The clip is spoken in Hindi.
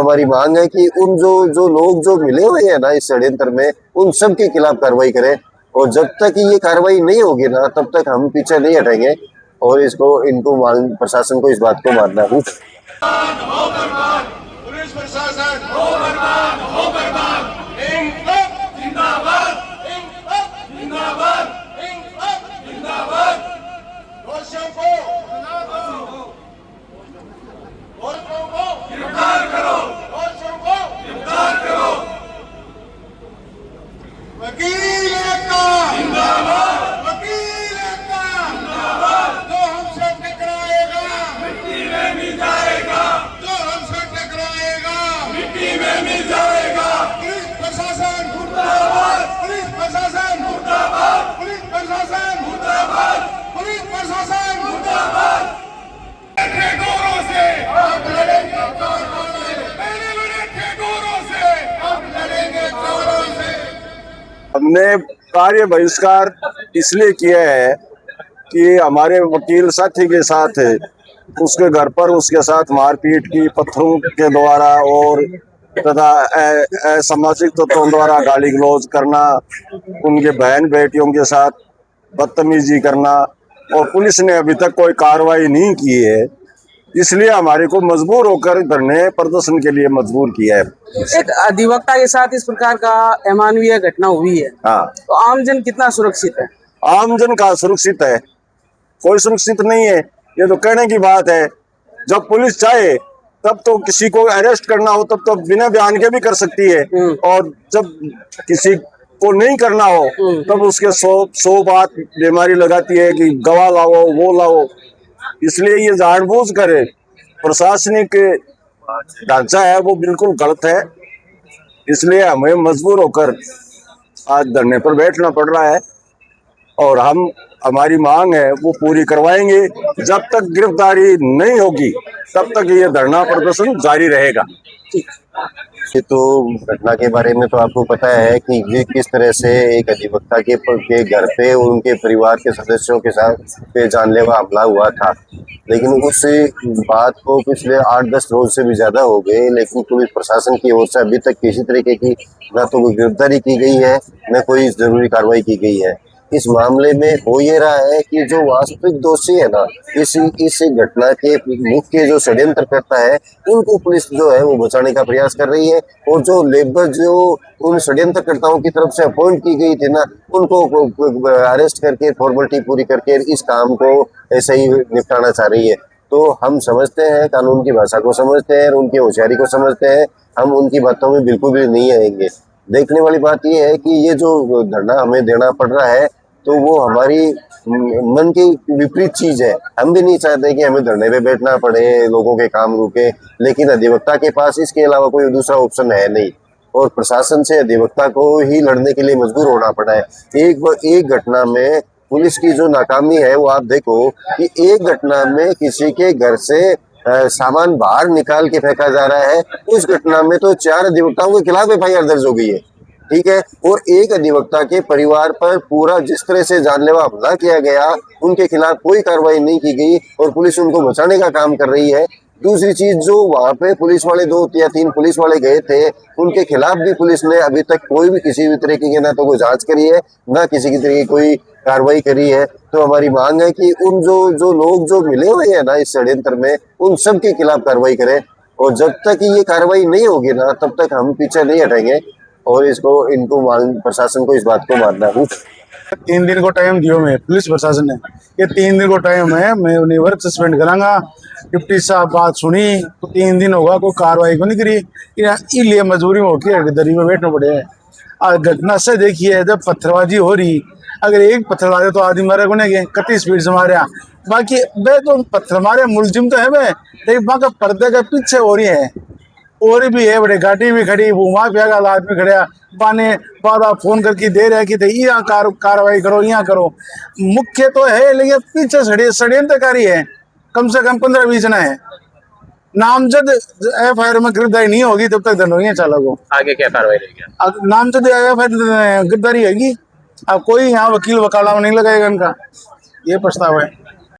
हमारी मांग है कि उन जो लोग जो मिले हुए हैं ना इस षड्यंत्र में, उन सब के खिलाफ कार्रवाई करें। और जब तक ये कार्रवाई नहीं होगी ना, तब तक हम पीछे नहीं हटेंगे। और इनको प्रशासन को इस बात को मानना है। पुलिस प्रशासन हो बर्बाद, हो बर्बाद। इंकलाब जिंदाबाद, इंकलाब जिंदाबाद, इंकलाब जिंदाबाद। दोषियों को गिरफ्तार करो, दोषियों को गिरफ्तार करो। वकील एकता जिंदाबाद, वकील एकता जिंदाबाद। जो हमसे टकराएगा मिट्टी में मिल जाएगा, जो हमसे टकराएगा मिट्टी में मिल जाएगा। पुलिस प्रशासन मुर्दाबाद, पुलिस प्रशासन मुर्दाबाद, पुलिस प्रशासन मुर्दाबाद, पुलिस प्रशासन मुर्दाबाद। ठेकोरों से अब लड़ेंगे चोरों से, पहले लड़े ठेकोरों से, अब लड़ेंगे चोरों से। हमने कार्य बहिष्कार इसलिए किया है कि हमारे वकील साथी के साथ उसके घर पर उसके साथ मारपीट की पत्थरों के द्वारा और तथा असामाजिक तत्वों द्वारा गाली गलौज करना, उनके बहन बेटियों के साथ बदतमीजी करना, और पुलिस ने अभी तक कोई कार्रवाई नहीं की है। इसलिए हमारे को मजबूर होकर धरने प्रदर्शन के लिए मजबूर किया है। एक अधिवक्ता के साथ इस प्रकार का अमानवीय घटना हुई है, हाँ, तो आमजन कितना सुरक्षित है? आमजन का सुरक्षित है? कोई सुरक्षित नहीं है। ये तो कहने की बात है। जब पुलिस चाहे तब तो किसी को अरेस्ट करना हो तब तो बिना बयान के भी कर सकती है, और जब किसी को नहीं करना हो तब उसके सौ बात बीमारी लगाती है कि गवाह लाओ, वो लाओ। इसलिए ये जानबूझ कर प्रशासनिक ढांचा है वो बिल्कुल गलत है। इसलिए हमें मजबूर होकर आज धरने पर बैठना पड़ रहा है, और हमारी मांग है वो पूरी करवाएंगे। जब तक गिरफ्तारी नहीं होगी तब तक ये धरना प्रदर्शन जारी रहेगा। ये तो घटना के बारे में तो आपको पता है कि ये किस तरह से एक अधिवक्ता के घर पे उनके परिवार के सदस्यों के साथ पे जानलेवा हमला हुआ था। लेकिन उस बात को पिछले 8-10 रोज से भी ज़्यादा हो गए, लेकिन पुलिस प्रशासन की ओर से अभी तक किसी तरीके की ना तो कोई गिरफ्तारी की गई है, न कोई जरूरी कार्रवाई की गई है। इस मामले में हो ये रहा है कि जो वास्तविक दोषी है ना इस घटना के मुख्य जो षड्यंत्र करता है, उनको पुलिस जो है वो बचाने का प्रयास कर रही है। और जो लेबर जो उन षड्यंत्रकर्ताओं की तरफ से अपॉइंट की गई थी ना, उनको अरेस्ट करके फॉर्मेलिटी पूरी करके इस काम को ऐसे ही निपटाना चाह रही है। तो हम समझते हैं, कानून की भाषा को समझते हैं, उनकी होशियारी को समझते हैं। हम उनकी बातों में बिल्कुल भी नहीं आएंगे। देखने वाली बात यह है कि ये जो धरना हमें देना पड़ रहा है तो वो हमारी मन की विपरीत चीज है। हम भी नहीं चाहते कि हमें धरने पे बैठना पड़े, लोगों के काम रुके, लेकिन अधिवक्ता के पास इसके अलावा कोई दूसरा ऑप्शन है नहीं, और प्रशासन से अधिवक्ता को ही लड़ने के लिए मजबूर होना पड़ा है। एक घटना में पुलिस की जो नाकामी है वो आप देखो कि एक घटना में किसी के घर से सामान बाहर निकाल के फेंका जा रहा है। उस घटना में तो 4 अधिवक्ताओं के खिलाफ एफआईआर दर्ज हो गई है, ठीक है। और एक अधिवक्ता के परिवार पर पूरा जिस तरह से जानलेवा हमला किया गया, उनके खिलाफ कोई कार्रवाई नहीं की गई और पुलिस उनको बचाने का काम कर रही है। दूसरी चीज, जो वहां पे पुलिस वाले 2 या 3 पुलिस वाले गए थे, उनके खिलाफ भी पुलिस ने अभी तक कोई भी किसी भी तरीके की ना तो कोई जांच करी है, ना किसी की तरीके की कोई कार्रवाई करी है। तो हमारी मांग है कि उन जो लोग जो मिले हुए हैं ना इस षड्यंत्र में, उन सब के खिलाफ कार्रवाई करें। और जब तक ये कार्रवाई नहीं होगी ना, तब तक हम पीछे नहीं हटेंगे। और प्रशासन को इस बात को मानना है। 3 दिन को टाइम दियो मैं पुलिस प्रशासन ने, ये 3 दिन को टाइम है, मैं उन्हें वर्क सस्पेंड करांगा। डिप्टी साहब बात सुनी तो 3 दिन होगा, कोई कार्रवाई को नहीं करी, इसलिए मजबूरी में होकर दरी में बैठना पड़े है। आज घटना से देखिए, जब पत्थरबाजी हो रही, अगर एक पत्थर मारे तो आदमी मारे को नहीं, कति स्पीड से मारे, बाकी वे तो पत्थर मारे मुलजिम तो है वे, लेकिन बाकी पर्दे के पीछे हो रही है, और भी है बड़े गाड़ी भी खड़ी, वहाँ पे आदमी खड़े पाने बार फोन करके दे रहे कि यहाँ कार्रवाई करो, यहाँ करो। मुख्य तो है, लेकिन पीछे षड्यंत्रकारी है, कम से कम 15-20 जना है। नामजद एफआईआर में गिरफ्तारी नहीं होगी तब तक दंडनीय चालक। आगे क्या कार्रवाई रहेगी? नामजद एफआईआर गिरफ्तारी होगी। अब कोई यहाँ वकील वकाला नहीं लगाएगा, इनका ये प्रस्ताव है।